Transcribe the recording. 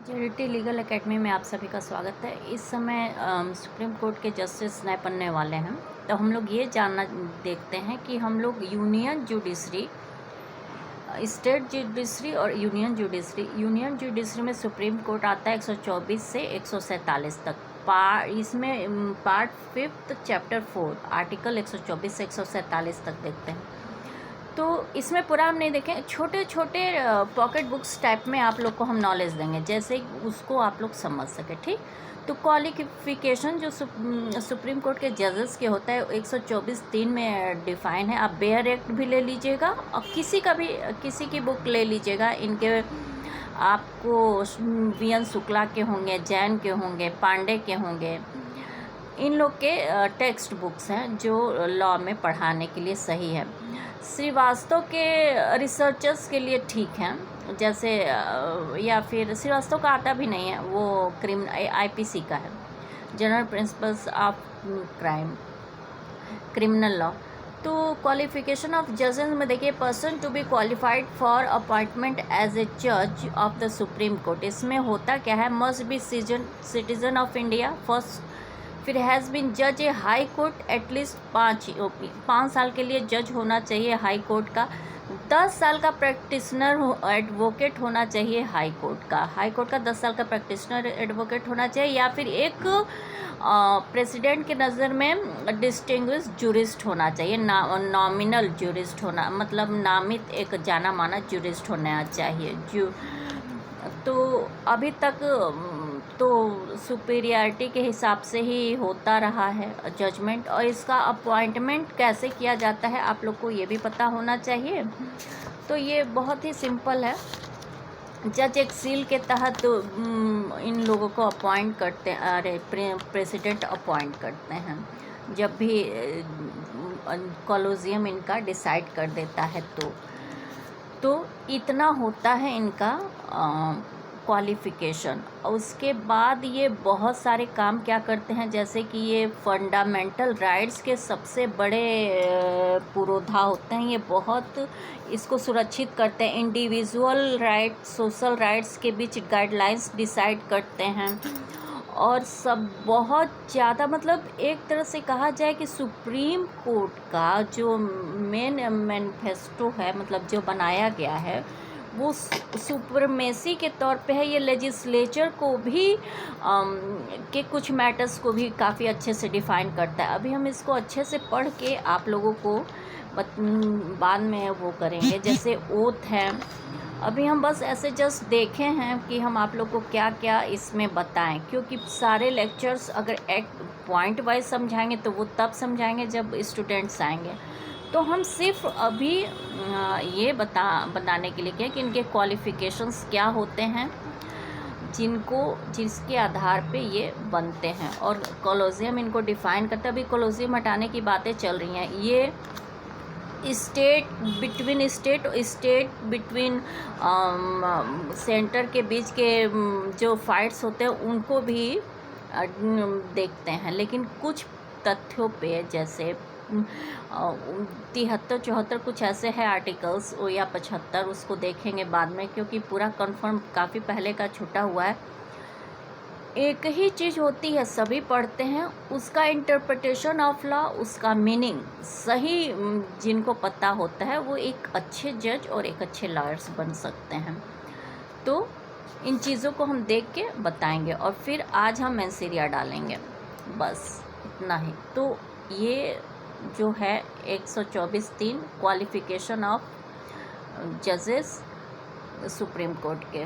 Charity legal academy में आप सभी का स्वागत है। इस समय सुप्रीम कोर्ट के जस्टिस नए बनने वाले हैं, तो हम लोग ये जानना देखते हैं कि हम लोग यूनियन जुडिशरी, स्टेट जुडिशरी और यूनियन जुडिशरी में सुप्रीम कोर्ट आता है 124 से 147 तक। इसमें पार्ट 5 चैप्टर 4 आर्टिकल 124 से 147 तक देखते हैं। तो इसमें पूरा हम नहीं देखें, छोटे छोटे पॉकेट बुक्स टाइप में आप लोग को हम नॉलेज देंगे, जैसे उसको आप लोग समझ सके। ठीक, तो क्वालिफिकेशन जो सुप्रीम कोर्ट के जजेस के होता है 124(3) में डिफाइन है। आप बेयर एक्ट भी ले लीजिएगा और किसी की बुक ले लीजिएगा। इनके आपको वी.एन. शुक्ला के होंगे, जैन के होंगे, पांडे के होंगे, इन लोग के टेक्स्ट बुक्स हैं जो लॉ में पढ़ाने के लिए सही है। श्रीवास्तव के रिसर्चर्स के लिए ठीक हैं, जैसे या फिर श्रीवास्तव का आता भी नहीं है, वो आईपीसी का है, general principles of criminal law. तो क्वालिफिकेशन ऑफ जजेस में देखिए, person to be qualified for appointment as a जज ऑफ द सुप्रीम कोर्ट। इसमें होता क्या है, must be citizen of India first, फिर हैज़ बीन जज ए हाई कोर्ट एटलीस्ट 5 साल के लिए जज होना चाहिए हाई कोर्ट का, 10 साल का प्रैक्टिशनर एडवोकेट होना चाहिए हाई कोर्ट का 10 साल का प्रैक्टिशनर एडवोकेट होना चाहिए, या फिर एक प्रेसिडेंट के नज़र में डिस्टिंग्विश जूरिस्ट होना चाहिए, नॉमिनल जूरिस्ट होना, मतलब नामित एक जाना माना जूरिस्ट होना चाहिए। तो अभी तक तो सुपीरियरिटी के हिसाब से ही होता रहा है जजमेंट, और इसका अपॉइंटमेंट कैसे किया जाता है आप लोग को ये भी पता होना चाहिए। तो ये बहुत ही सिंपल है। जज एक सील के तहत इन लोगों को अपॉइंट करते हैं, अरे प्रेसिडेंट अपॉइंट करते हैं जब भी कॉलोजियम इनका डिसाइड कर देता है। तो इतना होता है इनका क्वालिफ़िकेशन। उसके बाद ये बहुत सारे काम क्या करते हैं, जैसे कि ये फंडामेंटल राइट्स के सबसे बड़े पुरोधा होते हैं। ये बहुत इसको सुरक्षित करते हैं। इंडिविजुअल राइट्स, सोशल राइट्स के बीच गाइडलाइंस डिसाइड करते हैं, और सब बहुत ज़्यादा, मतलब एक तरह से कहा जाए कि सुप्रीम कोर्ट का जो मेन मैनिफेस्टो है, मतलब जो बनाया गया है, वो सुप्रीमेसी के तौर पे है। ये लेजिस्लेचर को भी के कुछ मैटर्स को भी काफ़ी अच्छे से डिफ़ाइन करता है। अभी हम इसको अच्छे से पढ़ के आप लोगों को बाद में वो करेंगे, जैसे ओथ है। अभी हम बस ऐसे जस्ट देखे हैं कि हम आप लोग को क्या क्या इसमें बताएं, क्योंकि सारे लेक्चर्स अगर एक पॉइंट वाइज समझाएंगे तो वो तब समझाएंगे जब स्टूडेंट्स आएंगे। तो हम सिर्फ अभी ये बताने के लिए क्या कि इनके क्वालिफ़िकेशंस क्या होते हैं, जिसके आधार पे ये बनते हैं, और कॉलोजियम इनको डिफ़ाइन करता है। अभी कॉलोजियम हटाने की बातें चल रही हैं। ये स्टेट बिटवीन सेंटर के बीच के जो फाइट्स होते हैं उनको भी देखते हैं, लेकिन कुछ तथ्यों पे, जैसे 73-74 कुछ ऐसे हैं आर्टिकल्स, या 75, उसको देखेंगे बाद में, क्योंकि पूरा कंफर्म काफ़ी पहले का छूटा हुआ है। एक ही चीज़ होती है, सभी पढ़ते हैं, उसका इंटरप्रिटेशन ऑफ लॉ, उसका मीनिंग सही जिनको पता होता है वो एक अच्छे जज और एक अच्छे लॉयर्स बन सकते हैं। तो इन चीज़ों को हम देख के बताएंगे, और फिर आज हम एनसीरिया डालेंगे, बस इतना ही। तो ये जो है 124(3) क्वालिफ़िकेशन ऑफ जजेस सुप्रीम कोर्ट के।